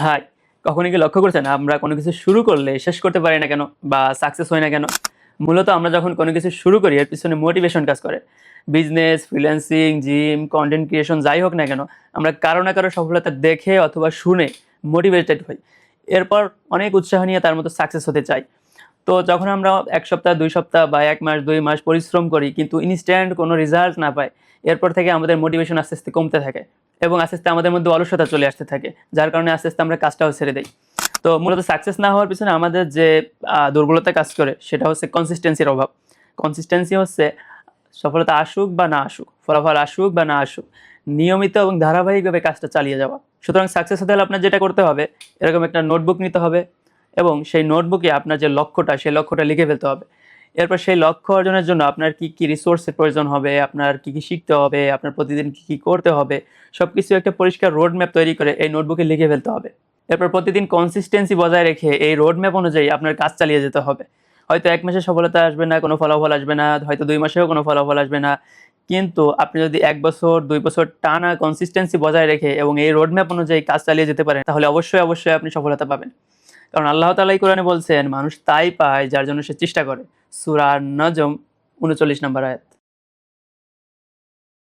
High, কখনই কি লক্ষ্য করছেন আমরা কোনো কিছু শুরু করলে শেষ করতে পারি না কেন বা সাকসেস হয় না কেন? মূলত আমরা যখন কোনো কিছু শুরু করি এর পিছনে মোটিভেশন কাজ করে। Business, freelancing, gym, content creation যাই হোক না কেন, আমরা কারো না কারো সফলতা দেখে অথবা শুনে মোটিভেটেড হই। এরপর অনেক উৎসাহ নিয়ে তার মতো সাকসেস হতে চাই। তো যখন আমরা ১ সপ্তাহ, ২ সপ্তাহ বা ১ মাস, ২ মাস পরিশ্রম করি কিন্তু ইনস্ট্যান্ট কোনো রেজাল্ট না পাই, এরপর থেকে আমাদের মোটিভেশন আস্তে, আস্তে কমতে থাকে এবং আস্তে, আস্তে আমাদের মধ্যে অলসতা চলে আসতে থাকে। যার কারণে আস্তে, আস্তে আমরা কাজটাও ছেড়ে দেই। তো মূলত সাকসেস না হওয়ার পিছনে আমাদের যে দুর্বলতা কাজ করে সেটা হচ্ছে কনসিস্টেন্সির অভাব। কনসিস্টেন্সি হচ্ছে সফলতা আসুক বা না আসুক, ফলাফল আসুক বা না আসুক, নিয়মিত এবং ধারাবাহিকভাবে কাজটা চালিয়ে যাওয়া। সুতরাং সাকসেস হতে হলে আপনার যেটা করতে হবে, এরকম একটা নোটবুক নিতে হবে এবং সেই নোটবুকে আপনার যে লক্ষ্যটা, সেই লক্ষ্যটা লিখে ফেলতে হবে। এরপর সেই লক্ষ্য অর্জনের জন্য আপনার কী, কী রিসোর্সের প্রয়োজন হবে, আপনার কী, কী শিখতে হবে, আপনার প্রতিদিন কী, কী করতে হবে, সবকিছু একটা পরিষ্কার রোড ম্যাপ তৈরি করে এই নোটবুকে লিখে ফেলতে হবে। এরপর প্রতিদিন কনসিস্টেন্সি বজায় রেখে এই রোড ম্যাপ অনুযায়ী আপনার কাজ চালিয়ে যেতে হবে। হয়তো ১ মাসে সফলতা আসবে না, কোনো ফলাফল আসবে না, হয়তো ২ মাসেও কোনো ফলাফল আসবে না। কিন্তু আপনি যদি ১ বছর, ২ বছর টানা কনসিস্টেন্সি বজায় রেখে এবং এই রোড ম্যাপ অনুযায়ী কাজ চালিয়ে যেতে পারেন, তাহলে অবশ্যই, অবশ্যই আপনি সফলতা পাবেন। কারণ আল্লাহ তাআলাই কোরআনে বলছেন, মানুষ তাই পায় যার জন্য সে চেষ্টা করে। সূরা আন-নাজম ৩৯ নম্বর আয়াত।